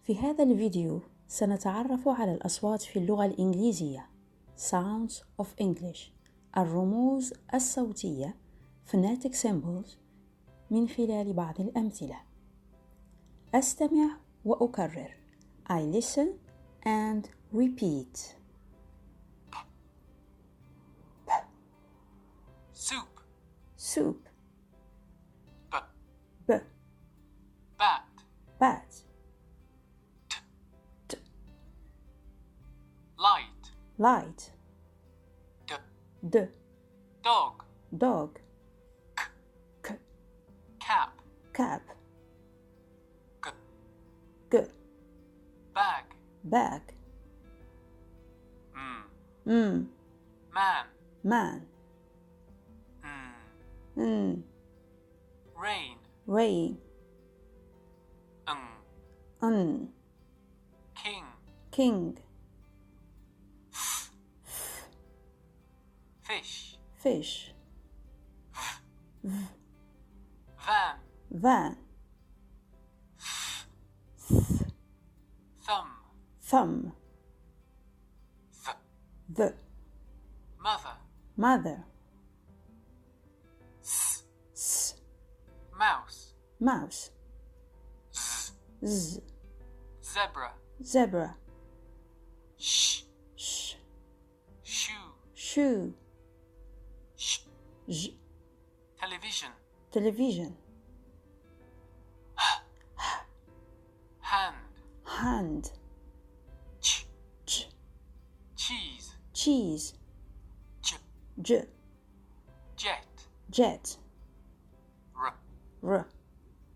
في هذا الفيديو سنتعرف على الأصوات في اللغة الإنجليزية Sounds of English الرموز الصوتية Phonetic Symbols من خلال بعض الأمثلة. أستمع وأكرر. I listen and repeat. Soup. Soup. B. B. Bat. Bat. T. T. Light. Light. D. D. Dog. Dog. K. K. Cap. Cap. G. G. Bag. Bag. Man. Man. Rain. Rain. King. King. Fish. Fish. Van. Van. Thumb. Thumb. The. Mother. Mother. S. Mouse. Mouse. Z. Z. Zebra. Zebra. Sh. Sh. Shoe. Shoe. Sh. J. Television. Television. Hand. Hand. Ch. Ch. Cheese. Cheese. J. J. Jet. Jet. R. R.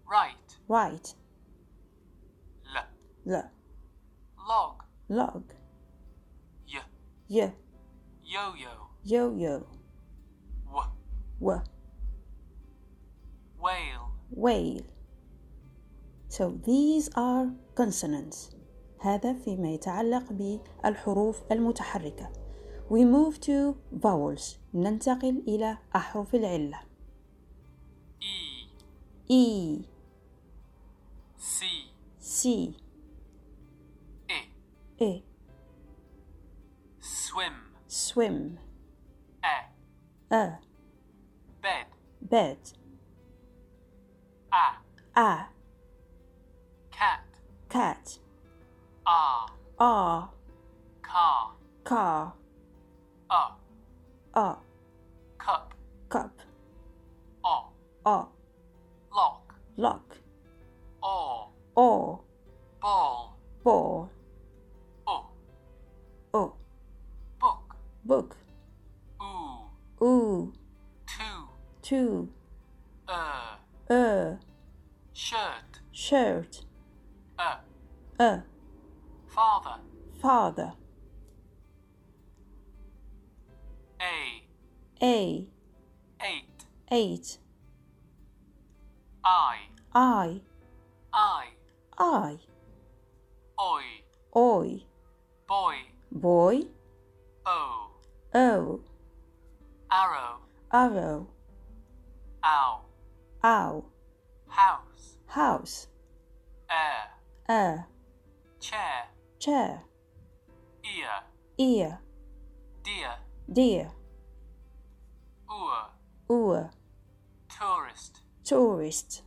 Right. Right. L. L. Log. Log. Y. Y. Yo-yo. Yo-yo. W. W. Whale. Whale. So these are consonants. هذا فيما يتعلق بالحروف المتحركة. We move to vowels. ننتقل إلى أحرف العلة. E. E. C. C. I. E. Swim. Swim. A. A. Bed. Bed. A. A. Cat. Cat. R. R. Car. Car. A. A. Cup. Cup. O. A. Lock. Lock. Or. O. Ball. Ball. O. O. Book. Book. Ooh. Ooh. Two. Two. Er. Shirt. Shirt. A. Father. Father. A. A. 8. 8. I. I. I. I. Oi. Oi. Boy. Boy. O. O. Arrow. Arrow. Ow. Ow. House. House. Air. Air. Chair. Chair. Ear. Ear. Deer. Deer. Oor. Oor. Tourist. Tourist.